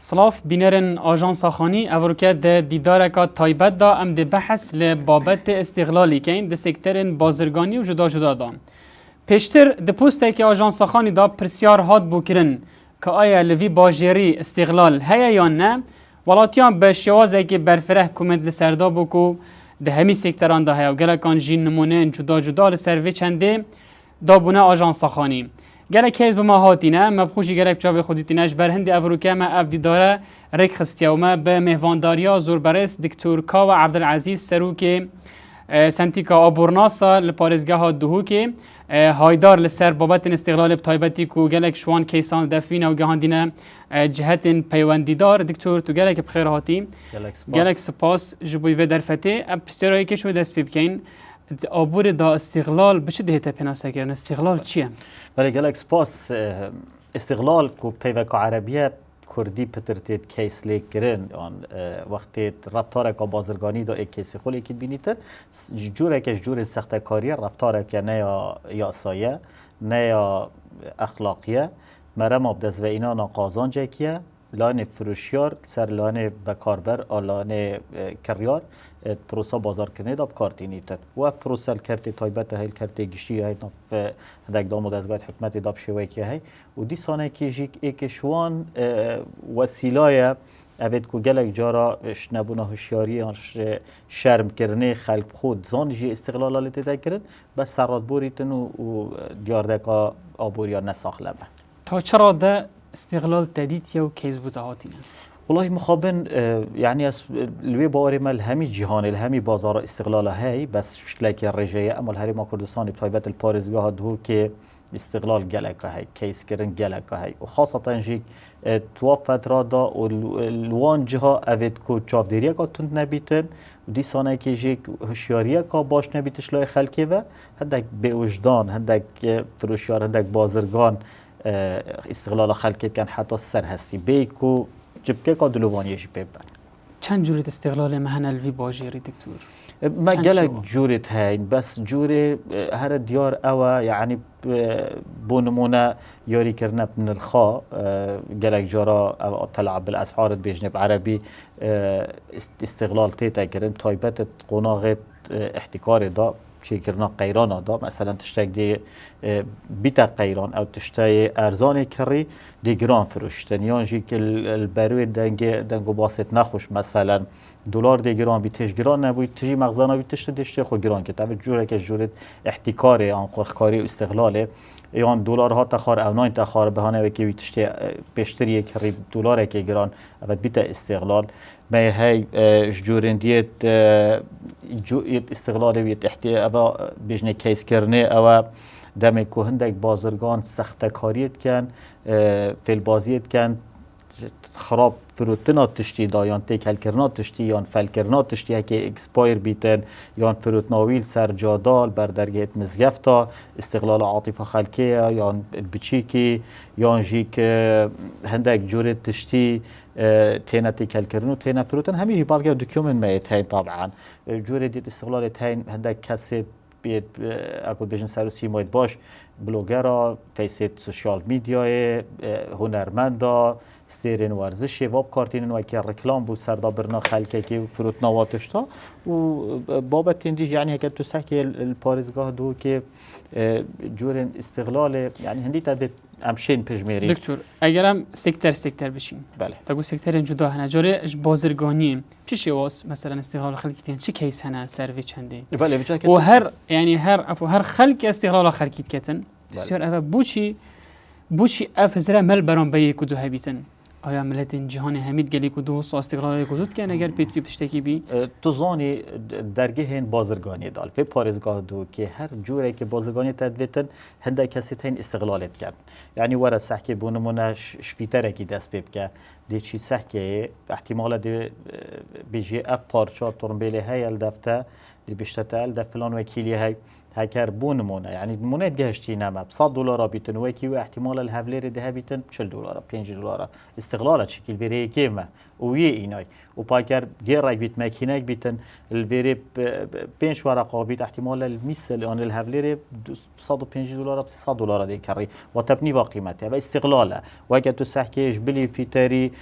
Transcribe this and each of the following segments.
صلاف بینرن آژانس خانی اوروکه ده دیدار که تایبت دا ام ده بحث لبابت استقلالی که این ده سکترن بازرگانی و جدا جدا دان. پیشتر ده پوسته که آژانس خانی دا پرسیار هات بکرن که آیا لوی باجری استقلال هیا یا نه ولاتیان به شوازه که برفره حکومت لسردا بکو ده همی سکتران دا هیا و گلکان جین نمونه جدا جدا لسروی چنده دا بونه آژانس خانی. گلک هیز بما هاتینه مبخوشی گلک چاوی خودیتینش بر هندی افروکه ما اف دیداره ریک خستیومه به مهوانداریا زوربرس دکتور کاو عبدالعزیز سروک سنتیکا آبورناسا لپارزگاه ها دهو که هایدار لسر بابت استقلال بتایبتی کو گلک شوان کیسان دفین و گهاندینه جهت پیوندیدار دکتور تو گلک بخیر هاتی گلک سپاس جبوی و درفته بسیاری که شو دست بکن آبور دا استقلال به چه دهته پناسه کردن استقلال چیه؟ بله گلک سپاس استقلال کو پیوک عربیه کردی پترتید کیس لیک کرن وقتی رفتار که بازرگانی دا یک کیس خولی که بینیتر جوره که جور سخت کاریه رفتار که نه یا سایه نه یا اخلاقیه مرم آبدز و اینا ناقازان جکیه لانه فروشیار سر لانه بکاربر لانه کریار پروسا بازار کنه داب کارتینی تر و پروسا کرتی تایبت هیل کرتی گشتی های نف هدک دام و دزگاه حکمت داب شوی که هی و دی سانه که جیک ایکشوان وسیله اوید کو گلک جارا نبونه هوشیاری شرم کرنه خلق خود زان جی استقلال آلیتی تا کرن بس سرات بوریتن و دیاردکا آبوریا نساخلمه تا چرا ده استقلال تدید یا کیز بوده هاتینه؟ والله مخابن يعني الوي باوري مال همي جهان الهمي بازار استقلال هاي بس شكلها كي الرجاية اما الهري كردستان بتايبات الباريزغا هو كي استقلال جلك هاي كيس كرن جلك هاي وخاصة جيك تواب فترة دا والوان جها افيد كو تشاف ديريا كا تند نبيتن ودي سانه كي جيك هشياريا كا باش نبيتش لاي خلقي و هندك بوجدان هندك فروشيار هندك بازرگان استقلال خلقي كان حتى السر هستي بيكو جبكه کا دلوانیش ببر چند جوری استقلال مهن الوی باجری دکتور ما جلك جورت هاين بس جوري هر ديار اوا يعني بونمونا يوري كرنا بنرخاء جلك جارا تلعب بالاسعار بيجنب عربي استغلال تيتا كرن تايبت قناغت احتكار دا چی کرنا قیران دا مثلا تشتاق دی بیتا قیران او تشتاق ارزان کری دی گران فروشتن یان جی که البروی دنگو باسط نخوش مثلا دلار دی گران بیتش گران نبوید تجی مغزانا بیتش دیشته خو گران که تابع جوره که جورت احتکاری آن قرخکاری و استغلاله یان دلار ها تخار او ناین تخار بهانه و که بیتشته بیشتری کری دلار که گران او بیتا استغلال ما هی جورندیت استقلال ویت احتیاط بجنه کیس کرنه او دم که هندک بازرگان سخت کاریت کن فیل بازیت کن خراب فروتنات تشتی دا یان تکل کرنات تشتی یان فل کرنات تشتی که اکسپایر بیتن یان فروت ناویل سر جادال بر درگیت مزگفتا استقلال عاطفه خلکیه یان بچیکی یان جیک هندک جورت تشتی تينا تيكل كرنو تينا فروتن همي بالقى دوكيومنت ما يتين طبعا جوري ديت استغلال تين هندك كاسيت بيت اكو بيجن سروسي مويد باش بلوجرا فيسيت سوشيال ميديا هنرمندا سيرين ورزشي واب كارتين وكي ريكلام بو سردا برنا خلكي كي فروت نواتشتا و بابت انديج يعني هيك تسحكي الباريزغاه دو كي جورين استغلال يعني هندي تدت امشین پژمیری دکتر اگرم سکتر بشین بله تگو سکتر جدا هنه جاره بازرگانی چی واس مثلا استقلال خلقیتین چی کیس هنه سروی چنده بله و هر خلق استقلال خلقیت کتن بسیار اف بوچی اف زرا مل برام بری کدو هبیتن آیا ملت جهان حمید گلی کدو استقلال کدو کن اگر پیتسی بتشتکی بی تو زانی درگه هن بازرگانی دال فی پارزگاه دو که هر جوره که بازرگانی تدویتن هنده کسی تین استقلالت کن یعنی ورا سحکی بونمونه شفیتره کی دست بیب که دی چی سحکی احتمال دی بیجی اف پارچا ترمبیلی های الدفته دی بیشتر ال دف فلان وکیلی های هكر بو نمونه يعني نمونه جهشتي نما $100 بيتن وكي احتمال الهفلير ده بيتن $40 $5 استغلال شكل بيري كيما ويا إيناي وباكر غير بيت ماكينة بيتن البيري 5 ورقة بيت احتمال المثل أن الهفلير $150 $600 دي كري وتبني بقيمتها باستغلاله وقت تسحكيش بلي في تاري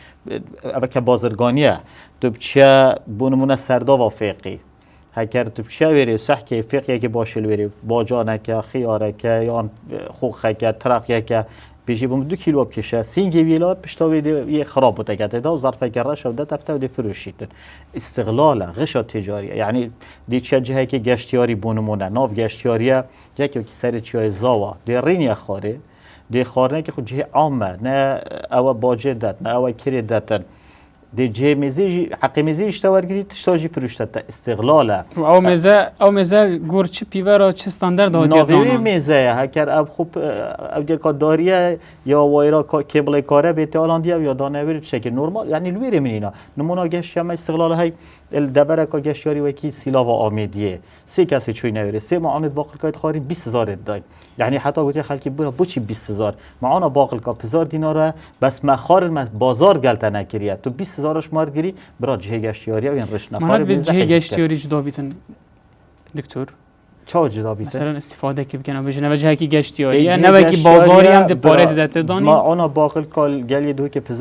أبكى بازرگانية تبتشا بونمونه سردا وفيقي هکر تو بشویری سحکی فقیه که باشل وری باجانه که خیاره که یا خوخه که ترقیه که بیشی بوم 2 کیلو بکشه سینگی ویلا پشتاوی یه خراب بوده که دا ظرفه گره شده تفته و دی فروشیتن استغلال غشا تجاریه یعنی دی چه جهه که گشتیاری بونمونه ناف گشتیاریه جه که سر چیای زاوا دی رینی خاره دی خارنه که خود جهه عامه نه او باجه داد نه او کری دادن دی جه میزی حقی میزی اشتوارگیری تشتاجی فروشته استغلاله او میزه گور چه پیورا چه استاندارد آدیه دانان ناوی میزه هکر اب خوب اب دیگه داریه یا وایرا کبل کاره بیت آلاندیه یا دانوری شکل نرمال یعنی لویره منینا نمونه گشت هم استغلال های الدبره که گشتیاری وکی سیلا و آمیدیه 3 کسی چوی نویره 3 معاند باقل کایت خاری 20000 دای یعنی حتی گوتی خلکی برا بچی 20000 معانا باقل کا $1000 بس مخار بازار گلت نکریه تو 20000 مارد گیری برا جه گشتیاری و این رش نخاره مانات وید جه گشتیاری جدا بیتن دکتور چه جدا بیتن مثلا استفاده که بکنه بجنه و جه کی گشتیاری نه وکی بازاری هم ده پارز داته دانی معانا باقل کال گلی دو که $1000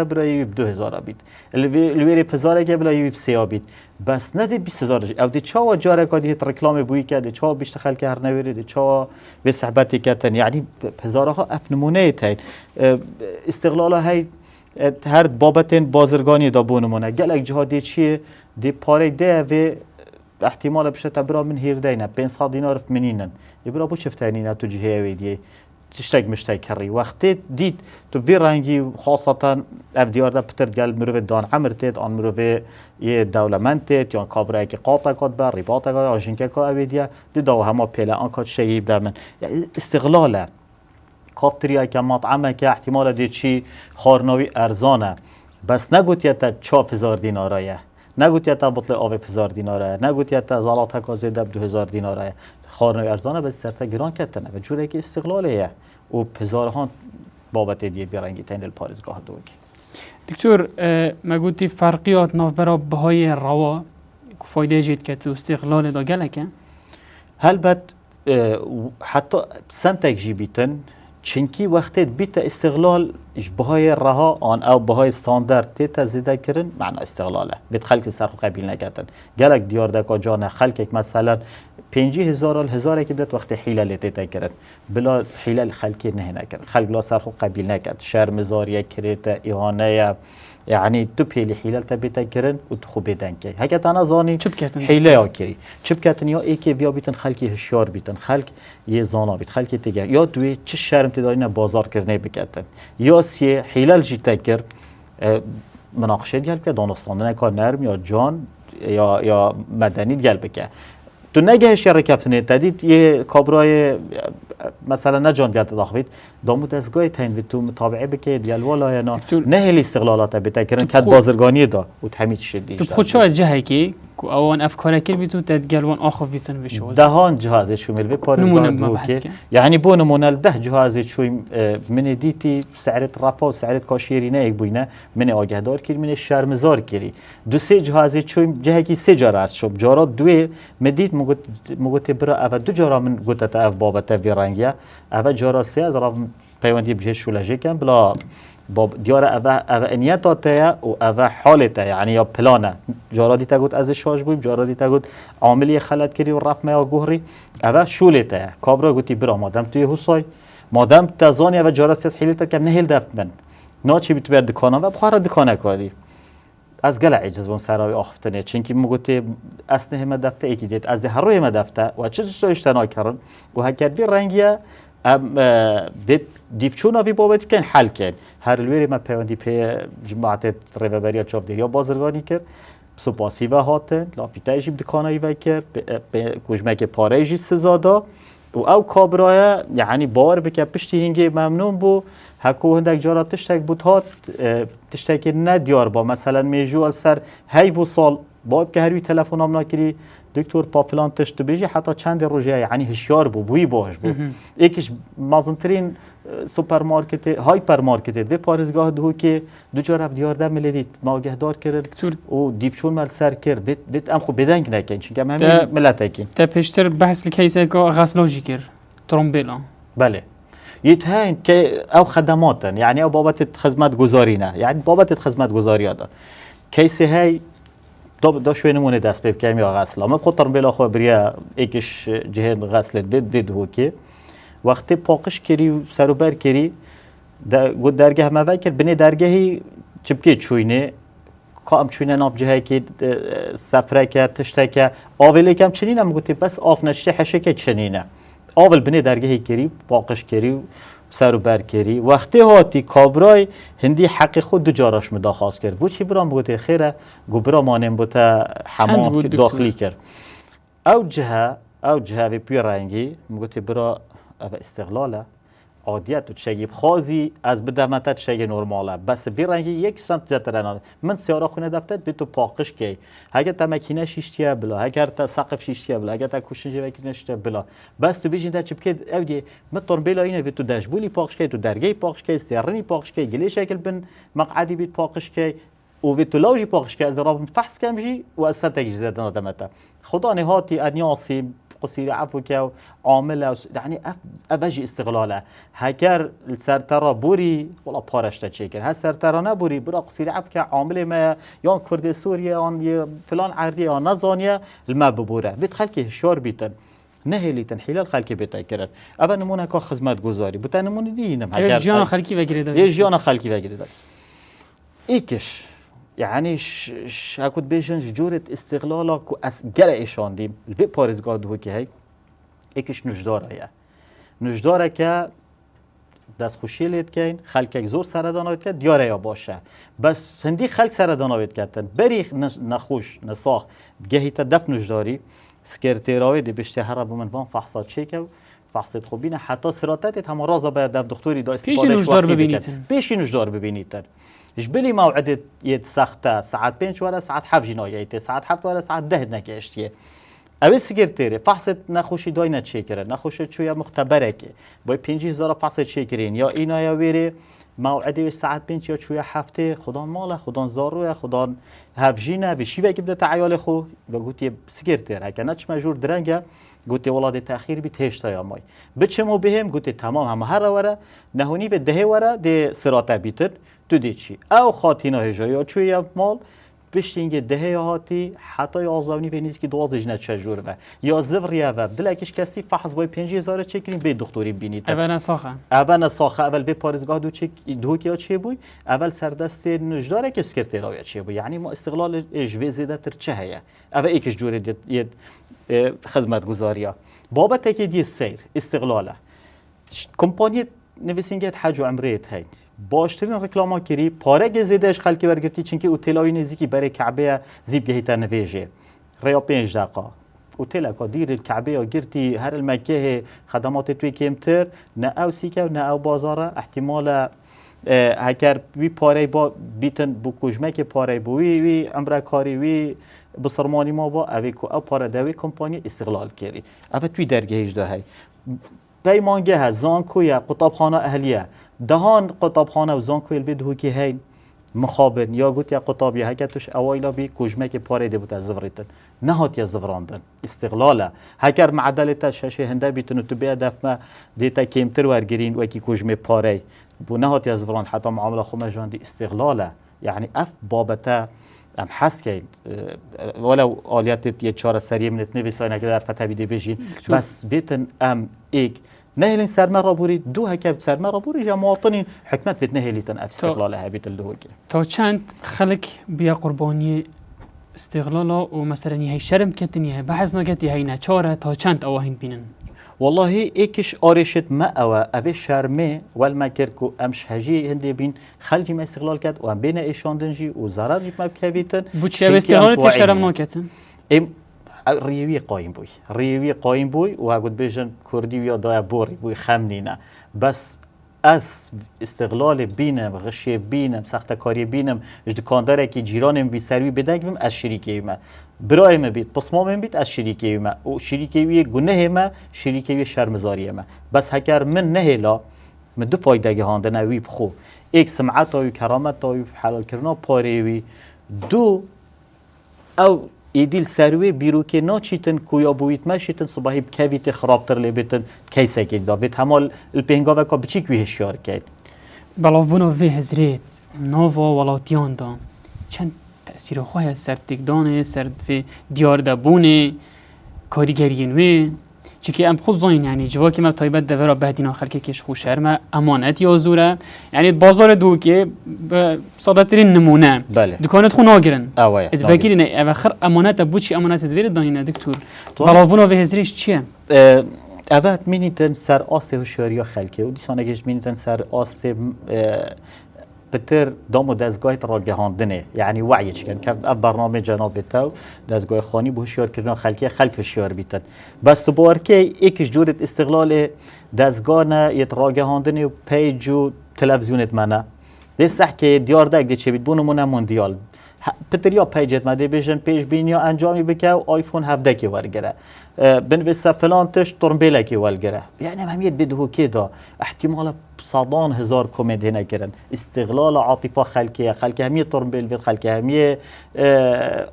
برای 2000 بیت الویری $1000 که برای 3 بیت بس نه دی 20000 او دی چاوا جاره که دی رکلام بوی که دی چاوا بیشتر که هر نویری دی چاوا به صحبتی کتن یعنی $1000 اف نمونه تاین استغلال های هر بابتن بازرگانی دا بونمونه گلک جهادی چیه دی پاره ده و احتمال بشه تبرا من هيردينا $500 في منينن يبرا بو شفتانينا تو جهه ويدي تشتاق مشتاق كري وقت ديت تو في رانجي خاصة افديار ده بتر قال مروف دان عمرتت ان مروف يه دولمنتت يان كابرا كي قاطع كات بر رباطه كا اجنكا كا اويديا دي دو هما بيلا ان كات شيء دامن استغلاله كافتريا كمطعمه كا احتمال دي شي خارناوي ارزانه بس نگوت تا $4000 نگوتی تا بطل آب $1000 نگوتی تا زالات کازه دب $2000 خارنوی ارزانه به سرتا گران کردنه و جوری که استقلالیه و $1000 بابت دیگه بیرنگی تین الپارزگاه دوگی دکتور ما گوتی فرقیات ناف برا بهای روا فایده جید که تو استقلال دا گلکه هلبت حتی سنتک جی بیتن چنکی وقتی بیت استغلال بهای رها آن او بهای استاندارد تیتا زیده کرن معنا استغلاله بیت خلک سرخو قبیل نکتن گلک دیار دکا جانه خلک مثلا 50,000 که بیت وقتی حیله تیتا کرن بلا حیله خلکی نه نکرن خلک لا سرخو قبیل نکت شرمزاری کریتا ایهانه يعني تبهي حيلة تبيتا كرن وتخو بيدن كي هكذا أنا زاني حيلة يا كري شب كاتن يا إيكي بيا بيتن خلكي هشيار بيتن خلك يزانا بيت خلكي تجاه يا دوي چه شرم تدارين بازار كرنه بكاتن يا سي حيلة الجيتا كر مناقشة ديال بكا دانستاندن كار نرم يا جان يا مدني ديال بكا تو نگه هشیار کفتنه تدید یه کابرای مثلا نجان دیالت داخوید دامو دستگاه تین و تو متابعه بکه دیال والا یا نه هلی استقلالات بتکرن کد بازرگانی دا و تحمیل شدیش تو خود شاید جهه که اوان افکار کل بیتون تدگلوان آخف بیتون بشوز دهان جهازی شومیل به پارزگاه دوکه یعنی بون مونال 10 جهازی شویم من دیتی سعرت رفا و سعرت کاشیرینه یک بوینه من آگه دار کری من شرمزار کری 2-3 جهازی شویم جهه کی 3 جاره است شب جارا دوی مدید مگوت برا اول 2 جارا من گوتت اف بابت ویرانگیا اول جارا 3 از راه پیوندی بجه شولجه کن بلا باب دیار اوه انیتاته و اوه حالته یعنی یا پلانه جارا دیتا گود از شاش بویم جارا دیتا گود عاملی خلط کری و رفت میا گوهری اوه شولته کابرا گوتی برا مادم توی حسای مادم تزانی اوه جارا سیز حیلتا کم نهیل دفت من ناچی بیتو بید دکانه و بخواه دکانه کادی از گله عجز بم سراوی آختنه چونکی مگوتی اسنه همه دفته ایکی دید از هر روی همه دفته و چه اشتنا کردن و هکر بی رنگیه بيت ديفشونا في بابت كان حل كان هر الويري ما بيوندي بي جماعة ريفابريا تشوف ديريا بازرگاني كر سپاسی و هاتن لافیتایجی بدکانایی وکر کجمه که پارهجی سزادا و او کابرای یعنی باور بکه پشتی هنگی ممنون بو هکو هندک جارا تشتک بود هات تشتک ندیار با مثلا میجو سر هی و سال باید که هروی تلفن هم نکری دکتر پاپلان تشت بیجی حتی چند روزه یعنی هشیار بو بوی باش بو یکیش مازنترین سوپرمارکت هایپرمارکت به پارزگاه دو که دو جا رفت 11 میلیون ناگهدار کرد و دیفشون مال سر کرد بیت ام خو بدنگ نکن چون که همین ملت اکین تا پیشتر بحث الكيسة كا غسلاجي كر ترومبيلا بله يتهين كي او خدمات يعني او بابت خدمات گذارینه يعني بابت خدمات گذاری هذا كيسي هاي دا شوي نمونه دست به کمی غسل ما بخاطر بلا خو بریا یکیش جهن غسل دید هوکی وقتی پاکش کری سر و بر کری گود درگاه ما وکر بنی درگاهی چبکی چوینه کام چوینه ناب جهه کی سفره که تشته که آولی کم چنینه مگوتی بس آف نشته حشه که چنینه آول بنی درگاهی کری پاکش کری سر و بر کری وقتی هاتی کابرای هندی حق خود دو جاراش مداخواست کرد بود چی برام بوده خیره گو برام مانم بوده حمام داخلی کرد او جهه به پی رنگی مگوتی برا استقلاله عادیت و تشگیب خازی از بدمت تشگی نرماله بس بی رنگی یک سانت زترنان من سیاره خونه دفتر به تو پاکش کی اگر تا مکینه شیشتیه بلا اگر تا سقف شیشتیه بلا اگر تا کوشنجه وکینشته بلا بس تو بیشین تا چپ که اودی متر بلا اینه به تو داشبولی پاکش کی تو درگی پاکش کی استرنی پاکش کی گلی شکل بن مقعدی بیت پاکش کی و به تو لوجی پاکش کی از راب فحص کم جی و از سنت اجازه دادمتا خدا نهاتی انیاسی قصير عفو كاو عامله يعني ابجي استغلاله هكر السرترا بوري والله بارشتا تشيكر هالسرترا نبوري برا قصير عفو كعامله ما يان كرد سوريا يان فلان عردي يان نزانيا الما ببوره بتخلكي هشار بيتن نهلي تنحيل الخلكي بتاكرر اول نمونه كا خدمت گذاري بتا نمونه دينم هكر جيانا خلكي وگيرد جيانا خلكي وگيرد ايكش يعني هاكود بيجن جورة استغلالك وأس جل إيشان ديم البي بارزگاه دو که هی ایکش نجداره که دست خوشی لید کن خلک زور سردان آوید کرد دیاره یا باشه بس هندی خلک سردان آوید کردن بری نخوش نساخ گهیت دف نجداری سکرتیراوی دی بشته هر با من وان فحصات چیکه فحصت خوبینه حتی سراتت هم رازا باید دف دکتوری دا استفادهش وقتی بکن پیشی نجدار ببینیتن إجبلي موعد يتسخته ساعات 5 ولا ساعات 7 جنايته ساعات 7 ولا ساعات 10 نكاشتيه أبي سكرتيري فحصت نخوشي داينة تشيكره نخوشي شوية مختبرك باي 5000 فحص تشيكرين يا إينا يا ويري موعدي ساعات 5 يا شوية هفته خدان ماله خدان زاروه خدان هفجينه بشي بقى بدأ تعيال خو بقولتي سكرتير هكا نتش مجور درنجه قلت ولاد تأخير بيت هشتا يا ماي بتشمو بهم قلت تمام هم هر ورا نهوني بالدهه ورا دي سراتا بيتر تو دیچی او خاطینا هجایا چوی مال بشتینگه دهه هاتی حتی آزاونی به نیست که 12 نچه جور و یا زوریه و بلکش کسی فحص بای 5000 چکرین به دکتری بینید اول ساخه اول به پارزگاه دو کیا چی بوی اول سردست نجداره که سکرتیراوی چی بوی یعنی ما استقلال اجوه زیده تر چه هیا اول ایکش جوره دید خدمت گذاریا بابت که دی سیر استقلاله کمپانی نویسینگت حج و عمریت هی باشترین رکلاما کری پاره گزیدش خلکی ورگرتی چونکه اوتیلای نزدیکی برای کعبه زیب گهیتر نویجه ریا 5 دقیقه اوتیل کا دیر الكعبه یا گرتی هر المکه خدمات توی کمتر نه او سیکه نه او بازاره احتمال هکر وی پاره با بیتن بو کوجمک پاره بو وی عمره کاری وی بسرمانی ما با اوی کو او پاره دوی کمپانی استقلال کری او توی درگهش ده هی پیمانگه زانکوی قطابخانه اهلیه دهان قطابخانه و زانکوی البید هوکی هین مخابن یا گوت یا قطابی هکتوش اوایلا بی کوجمه که پاره دی بود زفریتن نهات یا زفراندن استقلاله هکر معدلتا ششه هنده بیتونو تو بیا دفمه دیتا کمتر ورگرین و کی کوجمه پاره بو نهات یا زفران حتی معامله خومه جان دی استقلاله يعني اف بابتا ام حس كاين ولو آليات يتشار سريع من تنفيس وين كده عرفت هبيدي بيجين بس بيتن ام ايك نهلين سرما رابوري دو هكا سرما رابوري جا مواطنين حكمت بيت نهلي تن اف استقلالها بيت الدوكي تا چند خلق بيا قرباني استقلاله ومثلا هي شرم كتني هي بحث نگتي هي نچاره تا چند اوهين بينن والله ايكش آرشت ما أبي شرمه والمكركو أمش هجي هندي بين خلجي ما استقلال كات وام بين إيشان دنجي وزرار جيب ما بكافيتن بوتشي استقلال تشرم ناكتن ريوي قايم بوي وهاقود بيجن كردي ويا دايا بوري بوي خمنينا بس از استقلال بینم، غشی بینم، سخت کاری بینم، دکانداره که جیرانم بی سروی بدگم از شریکی ما برای ما بید پسمام بید از شریکی ما و شریکی وی گناه ما شریکی وی شرمزاری ما بس هکر من نهلا من دو فایده گهانده نوی بخو ایک سمعت و کرامت و حلال کردن پاره وی دو او ایدیل سروی بیرو که ناچیتن کویا بویت ماشیتن صباحی بکویت خرابتر لیبیتن کیسه که دابیت همال الپینگا وکا بچیک وی هشیار کرد بلاف بونا وی هزرید ناوا ولاتیان دان چند تأثیر خواه سر تکدانه سر في دیار دبونه کاریگرین وی چی ام خود زاین یعنی جوا که ما تایبت دورا بعدین آخر که کش خوش شرم امانت یا زوره یعنی بازار دو که صادترین نمونه بله دکانت خو ناگرن اوه اتفاقی نه اخر امانت ابو چی امانت دویر دانینه دکتور بلاونا و هزریش چیه اوت مینیتن سر آست هوشیاری خلکه و دیسانه کش مینیتن سر آست بتر دام و دستگاه را گهاندنه یعنی وعی چکن که برنامه جناب تو دستگاه خانی به هوشیار کردن خلکی خلک هوشیار بیتن بس تو بار که یکیش جورت استقلال دستگاه نه یت را گهاندنه و پیج و تلویزیونت منه ده صح که دیار دک ده چه بیت بونمونه موندیال پتر یا پیجت مده بیشن پیش بین یا انجامی بکه و آیفون 17 که ورگره بنویسه فلان تش ترمبیله که ورگره یعنی همیت بدهو که دا احتمال صدان هزار کومنت هنا کرن استغلال عاطفه خلقیه خلقی همیه ترمبیل بید خلقی همیه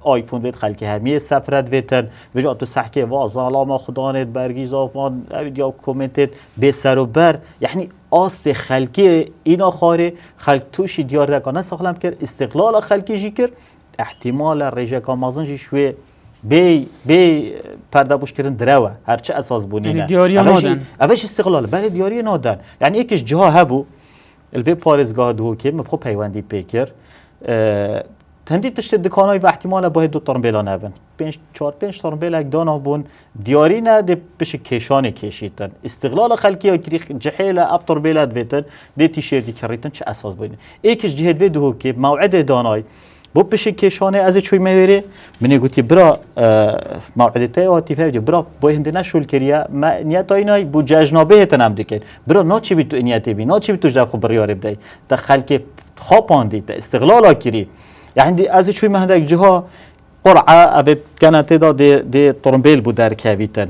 آیفون بید خلقی همیه سفرت بیتن وجا تو سحکه واز علامه خدانت برگیز آفان یا کومنتت به سر و بر یعنی آست خلقی اینا خاره خلق توشی دیار دکانه ساخلم کرد استقلال خلقی جی کرد احتمال رژه کامازن جی شوی بی پرده بوش کردن دروه هرچه اساس بونینه یعنی دیاری نادن اوش استقلال بله دیاری نادن یعنی یکیش جها هبو الوی پارزگاه دو که مبخو پیوندی پیکر تندی تشت دکانای و احتمال باید دو ترمبیلا نبن 4-5 ترمبیل اک دانا بون دیاری نه ده بشه کشانه کشیدن استقلال خلقی ها کری جحیل اف ترمبیلات بیتن ده تیشیردی کریتن چه اساس بونینه یکیش جهد وی دو که موعد دانای بو بشه کشانه از چوی میوری منی گویی برا موعدته و تیفه برا با هنده نشول کریا ما نیت اینای بو جشنابه تنم دیگر برا ناچی بی تو نیتی بی ناچی بی تو جاب خوب ریاره بدی تا خلق خواباندی تا استقلال کری یعنی از چوی مهندک جها قرعه ابد كانت دي طرمبيل بودار كابيتن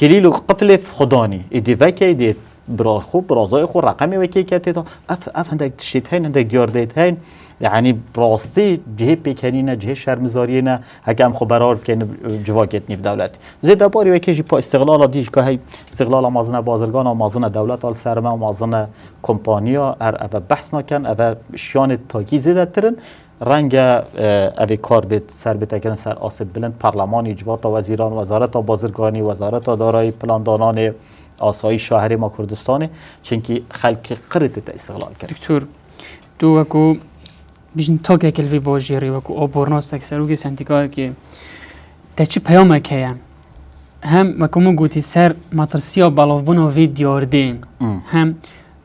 كليلو قفل خداني ايدي فاكي دي برا خوب برازای خو رقمی وکی کتی اف هندک تشیت هین هندک دیاردیت هین یعنی براستی جه پیکنینه جه شرمزارینه هکم خو برار کن جواکت نیف دولت زیده باری وکی جی پا استقلال دیش که هی استقلال مازن بازرگان و مازن دولت آل سرمه و مازن کمپانیا هر اوه بحث نکن اوه شیان تاکی زیده ترن رنگ اوی کار به سر بتکن سر آسد بلند پارلمان اجوات وزیران وزارت بازرگانی وزارت دارایی پلاندانان آسایش شهری ما کردستانه چونکی خلق قرد تا استقلال کرد دکتور تو وکو بیشتر تا که کلوی باجری وکو آبورناس اکثرو سنتیکا که تا چی پیام که هم وکو گویی سر مترسیا بالاوبونا وی دیاردین هم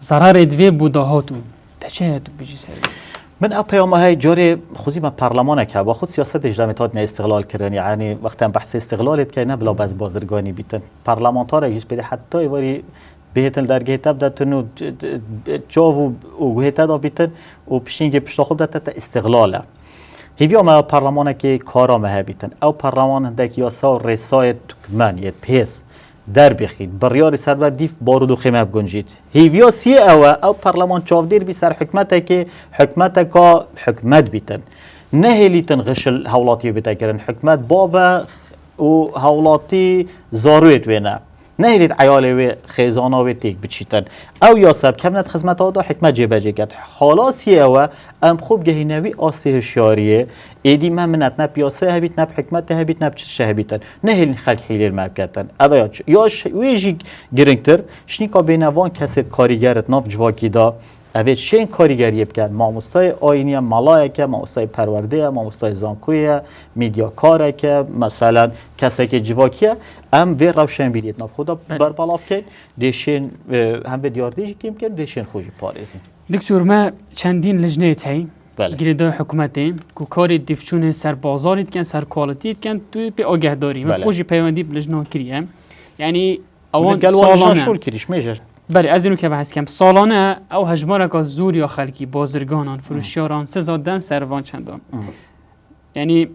ضرر دوی بوداهاتو تا چه تو بیشی سر من پیام های جوری خوزی ما پارلمان که با خود سیاست اجرامات نه استقلال کردن یعنی وقتی بحث استقلالت که نه بلا باز بازرگانی بیتن پارلمانتار ایش بده حتی وری بهتن درگه تب دتنو جاو و گهت دا بیتن و پشینگ پشت خود دت استقلاله هیویا ما پارلمان که کارا مه بیتن او پارلمان دک یاسا رسای تکمن یه پیس در بخید بریار سر دیف بارود و خیمه بگنجید هیویا سی او پارلمان چاودیر بی سر حکمت که حکمت که حکمت بیتن نه هلیتن غشل حولاتی بیتا کرن حکمت بابا و حولاتی زارویت وینه نه هلیت عیاله و خیزانا و تیک بچیتن او یا سب کمنت خدمت ها دا حکمت جیبه جگت خلاصی او ام خوب گهینوی آسته هشیاریه ایدی من منت نب پیاسه هبیت نب حکمت هبیت نب چشه هبیتن نه هلین خلق حیلیر مبکتن او یا ویجی گرنگتر شنیکا بینوان کسید کاریگرت ناف جواکی دا اوه چین کاریگری بکن ماموستای آینی مالایه که ماموستای پرورده ماموستای زانکویه میدیا کاره که مثلا کسی که جواکیه ام وی روشن بیدید ناب خدا بربالاف که دیشین هم به دیاردیجی کم کن دیشین خوشی پارزی دکتور ما چندین لجنه هی بله گریده حکومتی که کاری دیفچون سر بازاریت کن سر کالتیت کن توی پی آگهداری و خوشی پیوندی بلجنه کریه یعنی اوان سالانه شول کریش میشه بله از اینو که بحث کم سالانه او هجمارک از زور یا خلکی بازرگانان فروشیاران سزادن سروان چندان یعنی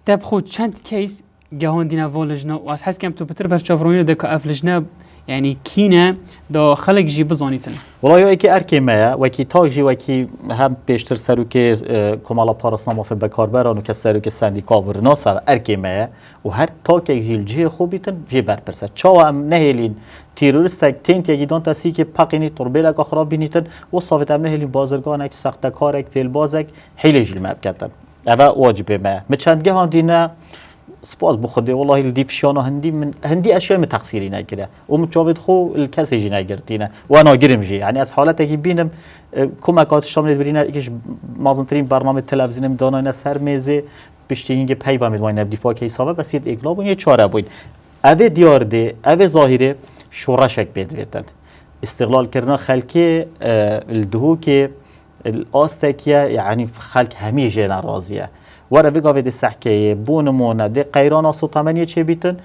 تب خود چند کیس گهان دینا والجنا و از حس کم تو بتر بر چافرونی ده که افلجنا یعنی کینه دا خلق جی بزانیتن والله یا اکی ارکی مایا و کی تاگ جی و کی هم پیشتر سرو که کمالا پاراسنامه فی بکاربران و که سرو که سندیکا برناسا ارکی مایا و هر تاگ جیل جی خوبیتن جی برپرسه چاو هم نهیلین تیروریستک تینت یکی دان تاسی که پاقینی تربیل اگه خراب بینیتن و صافت هم نهیلین بازرگان اک سخت کارک فیل بازک حیل جیل مبکتن اما واجبه ما مچندگه هان دینا سپاس بخوده والله الدیفشانا هندی اشیاء تقصیری نگیره و متجاوز خو الکسی جی نگرتینه و انا گرم جی یعنی از حالتی که بینم کمکات شامل برینه یکیش مازنترین برنامه تلویزیونی داناینا سر میزه پشتی اینکه پیام میدوینه دفاع کی حسابه بس یه اقلاب و یه چاره بود اوه دیار ده اوه ظاهره شورشک بدویتن استقلال کردن خلکی الدهو که الاستکیه یعنی خلک همه جنا راضیه ورا بقى دي سحكي بونمونا دي قيرانا صوتامانية چه بيتن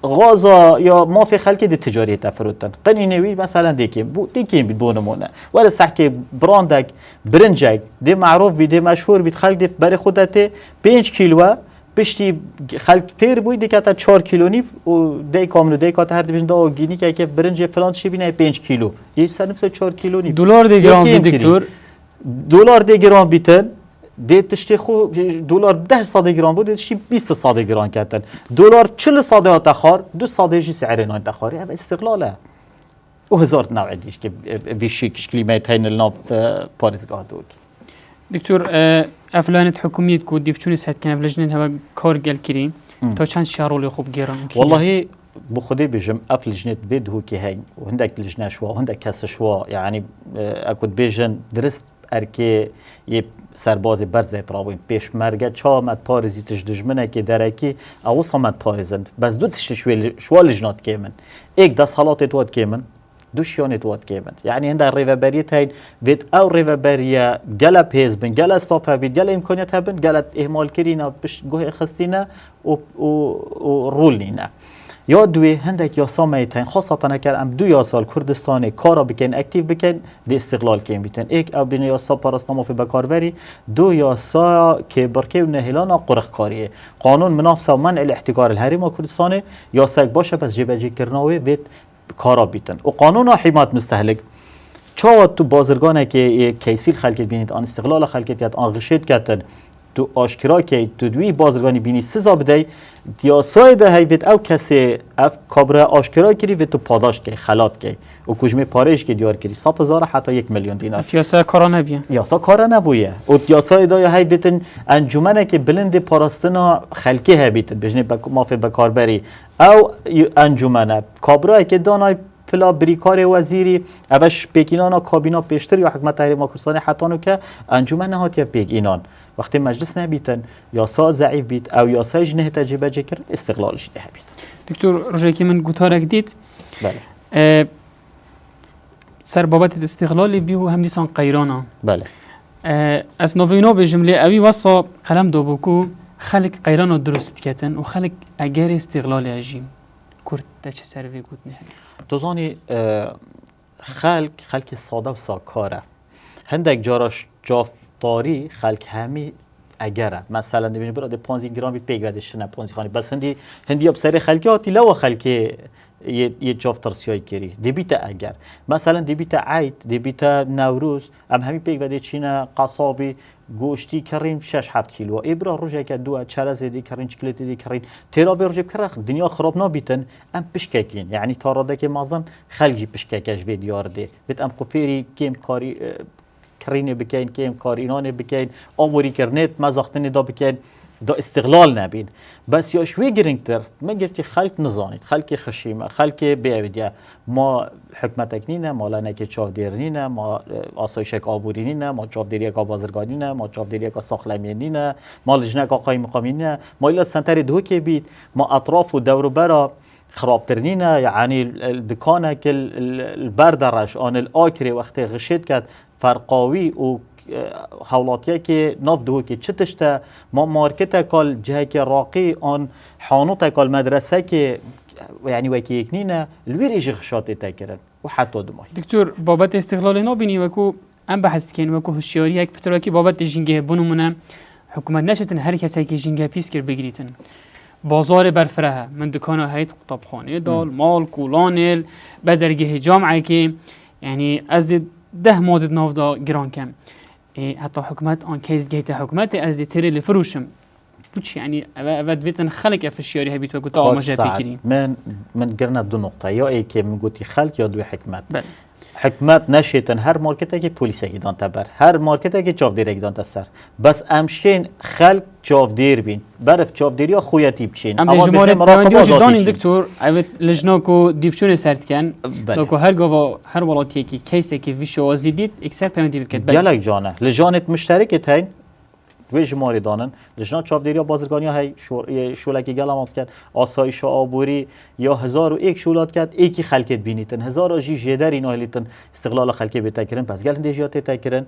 غازا يا ما في خلق دي تجارية تفروتن قنينوي مثلا دي كيم بونمونا ورا سحكي براندك برنجك دي معروف بي دي مشهور بيت خلق دي بري خودته 5 كيلو بشتي خلق فير بوي دي كاتا 4 كيلو نيف و دي كامل دي كاتا هر دي دو گيني که برنج فلان چي بينه 5 كيلو يي سنفس 4 كيلو نيف دولار دي جرام دكتور دولار دي جرام بيتن دي تشتي خو دولار 10 صاد گران بود تشتي 20 صاد گران کردن دلار 40 صاد تخار 2 صاد جي سعر نان تخاري هذا استقلاله و هزار نوع دیش که ویشیکش کلیمات هین الناف پاريزگاه دوك دكتور افلانت حكومية كود ديفشوني سهد كان افلجنين هوا كار قال كريم تا چند شهرولي خوب گيران والله بخودي بيجم افلجنت بيد هو كي هين وهندك لجنا شوا وهندك كاس شوا يعني اكود بيجن درست ارکه یه سرباز برزه ترابوین پیشمرگه چا مد پارزی تش دجمنه که درکی او صمت پارزند بس دو تش شوال جنات کیمن ایک دست حالات تواد کیمن دو شیانت واد کیمن یعنی هنده ریوبریت هین وید او ریوبریه گله پیز بین گله استافه بید گله امکانیت هبین گله احمال کرینه بش گوه خستینه و رول نینه یا دوی هندک یاسا میتن خاصتا اگر ام 2 یاسال کردستان کارا بکن اکتیو بکن دی استقلال کن بیتن یک او بین یاسا پاراستاما فی بکاربری 2 یاسا که برکه و نهیلانا قرخ کاریه قانون منافسه و منع الاحتکار الحریم کردستان یاسا باشه پس جبهه کرناوی بیت کارا بیتن و قانون حمایت مستهلک چاوت تو بازرگانه که کیسیل خلکت بینید آن استقلال خلکت یاد آن غشید کردن تو آشکرا که تو دوی بازرگانی بینی سزا بده یا سایده هی بیت او کسی اف کابره آشکرا کری و تو پاداش که خلات که و کجمه پارش که دیار کری 100,000 حتی 1 میلیون دینار یاسا کارا نبیه یاسا کارا نبویه و یاسا دا هی بیتن انجمنه که بلند پاراستنا خلکی هی بیتن بجنه مافی بکاربری او انجمنه کابره که دانای پلا بریکار وزیری اوش پیکینانا کابینا پیشتر یا حکمت تحریم کردستان حتانو که انجمن نهاتیه پیکینان وقتی مجلس نبیتن یاسا ضعیف بیت او یاسا جنه تجربه کرد استقلالش ده بیت دکتر روزی من گوتارک دید بله سر بابت استقلالی بیو هم دیسان قیرانا بله از نوینو به جمله اوی واسا قلم دو بکو خلق قیرانا درست کتن و خلق اگر استقلال اجیم کرد تا چه سروی گوت نه دوزانی خلق ساده و ساکاره هندک جاراش جافتاری خلق همی اگره مثلا ببینید برای 15 گرم بیت پیگادش نه 15 خانی بس هندی اب سر خلقاتی لو خلق یه جافتر سیای کری دیبیت اگر مثلا دیبیت عید دیبیت نوروز ام همی پیگاده چینه قصابی گوشتی کرین 6-7 کیلو ابرا روزه که دو چرز دی کرین چکلت دی کرین تیرا برجب کرخ دنیا خراب نبیتن ام پشککین یعنی تاراده که مازن خلجی پشککش ویدیار دی بیت ام قفیری کیم کاری کرینه بکین کیم کارینانه بکین آموری کرنت مزاختنی دا بکین دا استقلال نبین بس یا شوی گرینگتر مگر که خلق نزانید خلق خشیمه خلق بیاویدیا ما حکمتک نینه ما لنک چاودیر نینه ما آسایشک آبوری نینه ما چاودیریک آبازرگانی نینه ما چاودیریک ساخلمی نینه ما لجنک آقای مقامی نینه ما ایلا سنتر دو که بید ما اطراف و دور برا خرابتر نینه یعنی دکانک البردرش آن الاکری وقتی غشید کرد فرقاوی و حولاتیه که ناف دو که چه تشته ما مارکت کال جهه که راقی آن حانوت کال مدرسه که يعني وكي يكنينا الويريج خشاطي تاكرن وحتى دماغ دكتور بابت استقلال نابيني وكو ام بحث كين وكو هشياري هيك بتروكي بابت جنگه بونمونه حكومت نشتن هر کسی که جنگه پیس کر بگیریتن بازار برفره من دکانه هیت قطبخانه دال مال کولانل بدرگه جامعه که يعني از 10 مادد ناف دا گران کم حتی حکومت آن کیس گیت حکومت از تری لفروشم بوش يعني أود بيتن خلق أفشياري هبيت وقلت آماجة بكري من قرنا دو نقطة يا إيه كي من قلتي خلق يا دو حكمت بل. حكمت نشيتن هر ماركته كي بوليسه كي دان تبر هر ماركته كي جاف ديره كي دان تسر بس امشين خلق جاف دير بين بعرف جاف ديريا خويتي بشين اما جمهور پیوندی جدانی دکتر اوت لجناکو دیفچون سرد کن لکو هر گوا هر ولاتی کی کیسه کی ویشو ازیدید اکثر پیوندی بکد گلک جانه لجانت مشترکت هین و جمهوری دانن لجنه چاپدری بازرگانی های شولکی گلامات کرد آسایش آبوری یا 1001 شولات کرد یکی خلکت بینیتن 1000 جی جدر اینا هلیتن استقلال خلکی بتکرن پس گل دیجیات تکرن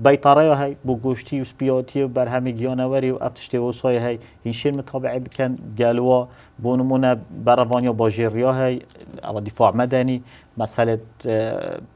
بیطاره های بو گوشتی و سپیاتی و برهمی گیانوری و افتشته وصای های اینشین متابعه بکن گلوا بونمونه بروانیا باجریا های او دفاع مدنی مسألة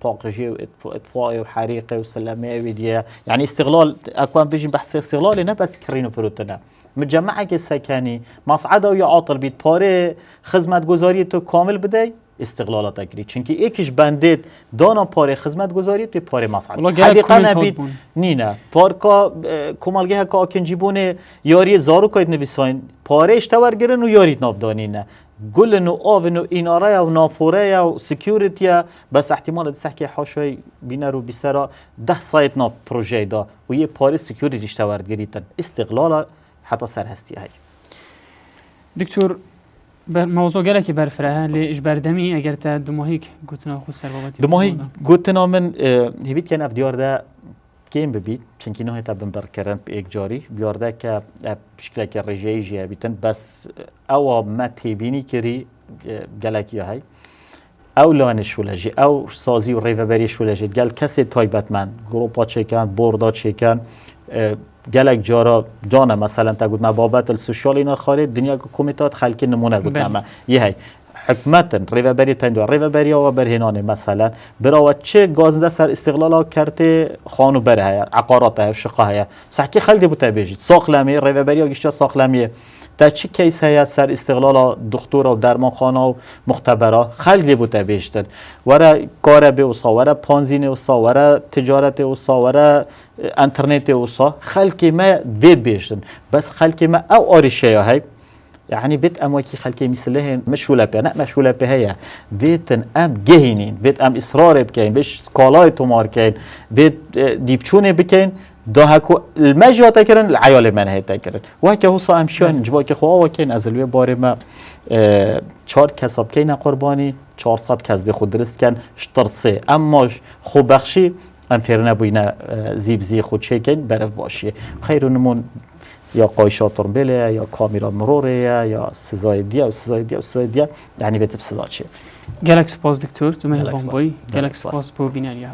باقجي وإطفاء وحريق وسلامة وديا يعني استغلال أكوان بيجي بحث استغلال نه بس كرينو فروتنا مجمعة كسكاني مصعدة ويا عاطل بيت باري خدمت گذاری تو کامل بدهی استقلالات اگری چونکه یکیش بندید دانا پاره خدمت گذاری تو پاره مصعد حقیقتا نبید نینه پارکا کمالگه که آکنجیبونه یاری زارو کاید نویساین پاره اشتور گرن و یارید نابدانینه گل نو آو نو ایناره و نافوره و سکیوریتی بس احتمال دست که حاشوی بینه رو بیسرا 10 سایت ناف پروژه دا و یه پاره سکیوریتی اشتور گریتن استقلال حتی سرهستی های دکتور موضوع گله که برفره لی اجبار دمی اگر تا دماهیک گوتنا خود سر بابتی دماهیک گوتنا من هیچ کنه افدیارده کیم ببید چنکی نه تا بنبر کردن به یک جاری بیارده که بشکل که رجایی جه بیتن بس او ما تبینی کری گله کی های او لانش ولجی او سازی و ریوبریش ولجی گل کسی تایبت من گروپا چکن بوردا چکن گلک جارا جانه مثلا تا گفت مبابت السوشیال اینا خارج دنیا کمیتات خلکی نمونه گفت اما یه هی حکمتن ریوبری پندو ریوبری و برهنانه مثلا برای چه گازنده سر استقلال کرده خانو بره هیا عقارات هیا شقه هیا سحکی خلدی بوده بیجید ساخلمی ریوبری و گشته ساخلمیه تا چه کیس هیا سر استقلال دکتر و درمان خانه و مختبره خلدی بوده بیجید ورا کار به اوسا ورا پانزین اوسا ورا تجارت اوسا ورا انترنت اوسا خلکی ما وید بیجدن بس خلکی ما او آریشه های يعني بيت ام وكي خلكي مثلهن مشغوله بها لا مشغوله بها هي بيتن ام جهينين بيت ام اصرار بكين بيش سكالاي تومار كين بيت ديفچونه بكين دهكو المجا تكرن العيال من هي تكرن وهكا هو صام شون جواكي خو وكين ازلوي بار ما 4 کسب کین قربانی 400 کس خود درست کن شترسه اما خوب بخشی ام فرنه بوینه زیبزی خود چکن برف باشه خیر نمون یا قایشات ترمبله یا کامیرا مروره یا سزای دیا و سزای دیا و سزای دیا یعنی بهت بسزا چیه گلکس باز دکتر تو مهربان بایی گلکس باز بو بینریا